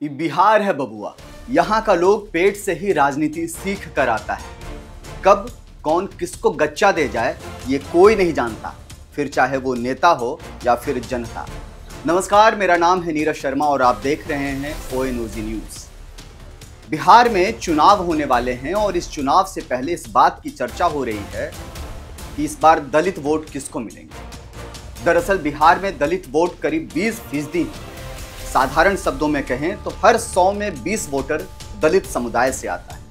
ये बिहार है बबुआ, यहाँ का लोग पेट से ही राजनीति सीख कर आता है। कब कौन किसको गच्चा दे जाए ये कोई नहीं जानता, फिर चाहे वो नेता हो या फिर जनता। नमस्कार, मेरा नाम है नीरज शर्मा और आप देख रहे हैं ONOG न्यूज। बिहार में चुनाव होने वाले हैं और इस चुनाव से पहले इस बात की चर्चा हो रही है कि इस बार दलित वोट किसको मिलेंगे। दरअसल बिहार में दलित वोट करीब 20% है। साधारण शब्दों में कहें तो हर 100 में 20 वोटर दलित समुदाय से आता है।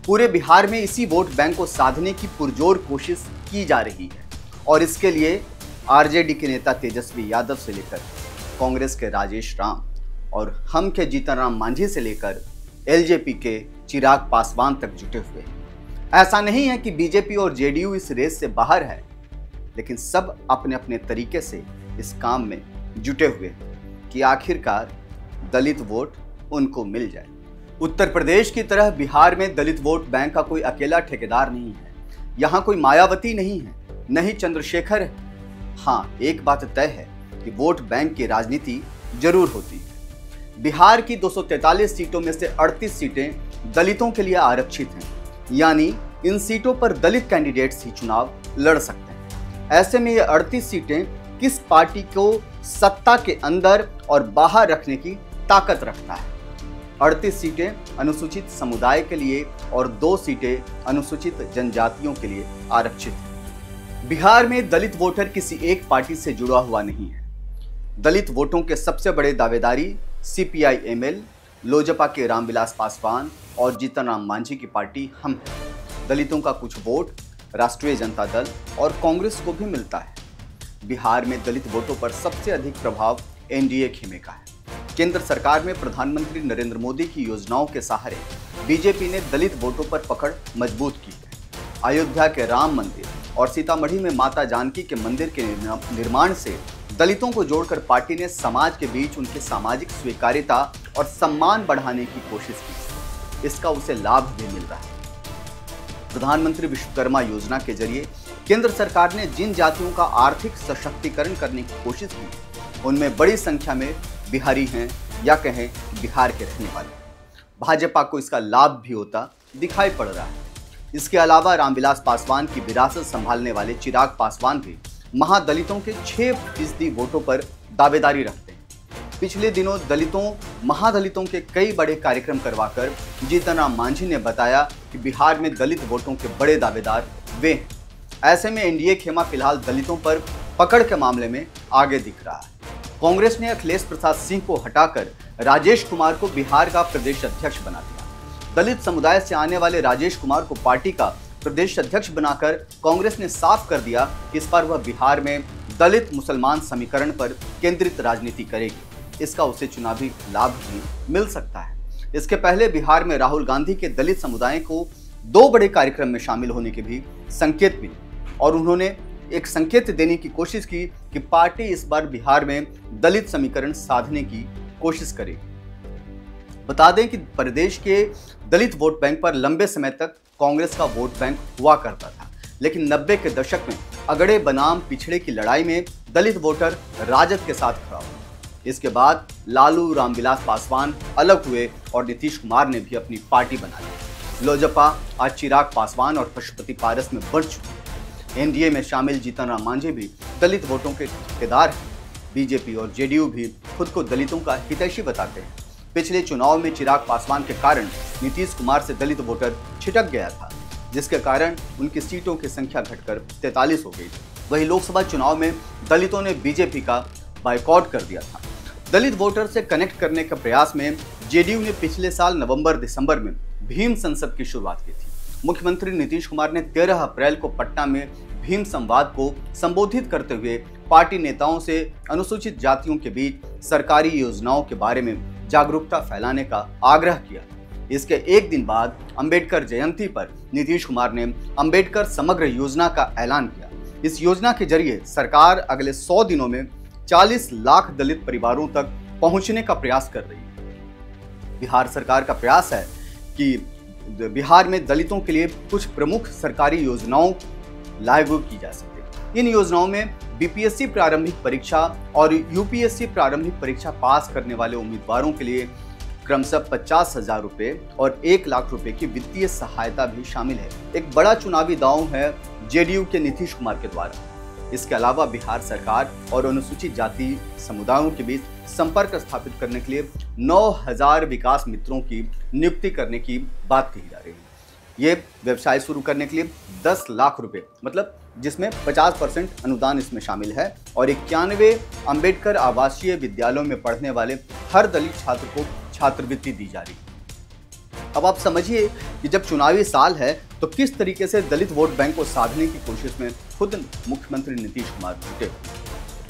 पूरे बिहार में इसी वोट बैंक को साधने की पुरजोर कोशिश की जा रही है और इसके लिए आरजेडी के नेता तेजस्वी यादव से लेकर कांग्रेस के राजेश राम और हम के जीतन राम मांझी से लेकर एलजेपी के चिराग पासवान तक जुटे हुए हैं। ऐसा नहीं है कि बीजेपी और जेडीयू इस रेस से बाहर है, लेकिन सब अपने अपने तरीके से इस काम में जुटे हुए हैं कि आखिरकार दलित वोट उनको मिल जाए। उत्तर प्रदेश की तरह बिहार में दलित वोट बैंक का कोई अकेला ठेकेदार नहीं है। यहाँ कोई मायावती नहीं है, न ही चंद्रशेखर है। हाँ, एक बात तय है कि वोट बैंक की राजनीति जरूर होती है। बिहार की 243 सीटों में से 38 सीटें दलितों के लिए आरक्षित हैं, यानी इन सीटों पर दलित कैंडिडेट्स ही चुनाव लड़ सकते हैं। ऐसे में ये 38 सीटें किस पार्टी को सत्ता के अंदर और बाहर रखने की ताकत रखता है। 38 सीटें अनुसूचित समुदाय के लिए और 2 सीटें अनुसूचित जनजातियों के लिए आरक्षित हैं। बिहार में दलित वोटर किसी एक पार्टी से जुड़ा हुआ नहीं है। दलित वोटों के सबसे बड़े दावेदारी CPI-ML, लोजपा के रामविलास पासवान और जीतन राम मांझी की पार्टी हम हैं। दलितों का कुछ वोट राष्ट्रीय जनता दल और कांग्रेस को भी मिलता है। बिहार में दलित वोटों पर सबसे अधिक प्रभाव एनडीए खेमे का है। केंद्र सरकार में प्रधानमंत्री नरेंद्र मोदी की योजनाओं के सहारे बीजेपी ने दलित वोटों पर पकड़ मजबूत की है। अयोध्या के राम मंदिर और सीतामढ़ी में माता जानकी के मंदिर के निर्माण से दलितों को जोड़कर पार्टी ने समाज के बीच उनकी सामाजिक स्वीकार्यता और सम्मान बढ़ाने की कोशिश की। इसका उसे लाभ भी मिल रहा है। प्रधानमंत्री विश्वकर्मा योजना के जरिए केंद्र सरकार ने जिन जातियों का आर्थिक सशक्तिकरण करने की कोशिश की, उनमें बड़ी संख्या में बिहारी हैं या कहें बिहार के रहने वाले। भाजपा को इसका लाभ भी होता दिखाई पड़ रहा है। इसके अलावा रामविलास पासवान की विरासत संभालने वाले चिराग पासवान भी महादलितों के 6% वोटों पर दावेदारी रखते हैं। पिछले दिनों महादलितों के कई बड़े कार्यक्रम करवाकर जीतन राम मांझी ने बताया कि बिहार में दलित वोटों के बड़े दावेदार वे हैं। ऐसे में एनडीए खेमा फिलहाल दलितों पर पकड़ के मामले में आगे दिख रहा है। कांग्रेस ने अखिलेश प्रसाद सिंह को हटाकर राजेश कुमार को बिहार का प्रदेश अध्यक्ष बना दिया। दलित समुदाय से आने वाले राजेश कुमार को पार्टी का प्रदेश अध्यक्ष बनाकर कांग्रेस ने साफ कर दिया कि इस बार वह बिहार में दलित मुसलमान समीकरण पर केंद्रित राजनीति करेगी। इसका उसे चुनावी लाभ भी मिल सकता है। इसके पहले बिहार में राहुल गांधी के दलित समुदाय को 2 बड़े कार्यक्रम में शामिल होने के भी संकेत मिले और उन्होंने एक संकेत देने की कोशिश की कि पार्टी इस बार बिहार में दलित समीकरण साधने की कोशिश करेगी। बता दें कि प्रदेश के दलित वोट बैंक पर लंबे समय तक कांग्रेस का वोट बैंक हुआ करता था, लेकिन 90 के दशक में अगड़े बनाम पिछड़े की लड़ाई में दलित वोटर राजद के साथ खड़ा हुआ। इसके बाद लालू रामविलास पासवान अलग हुए और नीतीश कुमार ने भी अपनी पार्टी बना ली। लोजपा आज चिराग पासवान और पशुपति पारस में बढ़ चुकी है। एनडीए में शामिल जीतन राम मांझी भी दलित वोटों के ठेकेदार हैं। बीजेपी और जेडीयू भी खुद को दलितों का हितैषी बताते हैं। पिछले चुनाव में चिराग पासवान के कारण नीतीश कुमार से दलित वोटर छिटक गया था, जिसके कारण उनकी सीटों की संख्या घटकर 43 हो गई थी। वहीं लोकसभा चुनाव में दलितों ने बीजेपी का बायकॉट कर दिया था। दलित वोटर से कनेक्ट करने के प्रयास में जेडीयू ने पिछले साल नवंबर-दिसंबर में भीम संसद की शुरुआत की थी। मुख्यमंत्री नीतीश कुमार ने 13 अप्रैल को पटना में भीम संवाद को संबोधित करते हुए पार्टी नेताओं से अनुसूचित जातियों के बीच सरकारी योजनाओं के बारे में जागरूकता फैलाने का आग्रह किया। इसके एक दिन बाद अंबेडकर जयंती पर नीतीश कुमार ने अंबेडकर समग्र योजना का ऐलान किया। इस योजना के जरिए सरकार अगले 100 दिनों में 40 लाख दलित परिवारों तक पहुंचने का प्रयास कर रही है। बिहार सरकार का प्रयास है कि बिहार में दलितों के लिए कुछ प्रमुख सरकारी योजनाओं लागू की जा सके। इन योजनाओं में बीपीएससी प्रारंभिक परीक्षा और यूपीएससी प्रारंभिक परीक्षा पास करने वाले उम्मीदवारों के लिए क्रमशः 50,000 रुपए और 1 लाख रुपए की वित्तीय सहायता भी शामिल है। एक बड़ा चुनावी दांव है जेडीयू के नीतीश कुमार के द्वारा। इसके अलावा बिहार सरकार और अनुसूचित जाति समुदायों के बीच संपर्क स्थापित करने के लिए 9,000 विकास मित्रों की नियुक्ति करने की बात कही जा रही है। ये व्यवसाय शुरू करने के लिए 10 लाख रुपए, मतलब जिसमें 50% अनुदान इसमें शामिल है, और 91 अंबेडकर आवासीय विद्यालयों में पढ़ने वाले हर दलित छात्र को छात्रवृत्ति दी जा रही है। अब आप समझिए कि जब चुनावी साल है तो किस तरीके से दलित वोट बैंक को साधने की कोशिश में खुद मुख्यमंत्री नीतीश कुमार जुटे।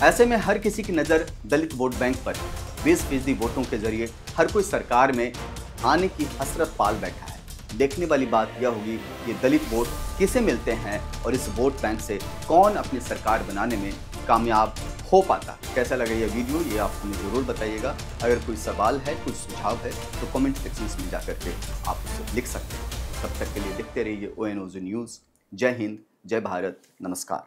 ऐसे में हर किसी की नज़र दलित वोट बैंक पर 20% वोटों के जरिए हर कोई सरकार में आने की हसरत पाल बैठा है। देखने वाली बात यह होगी कि दलित वोट किसे मिलते हैं और इस वोट बैंक से कौन अपनी सरकार बनाने में कामयाब हो पाता। कैसा लगा यह वीडियो, ये आप हमें ज़रूर बताइएगा। अगर कोई सवाल है, कुछ सुझाव है तो कमेंट सेक्शन में जाकर के आप उसे लिख सकते हैं। तब तक के लिए देखते रहिए ONOG न्यूज़। जय हिंद, जय भारत, नमस्कार।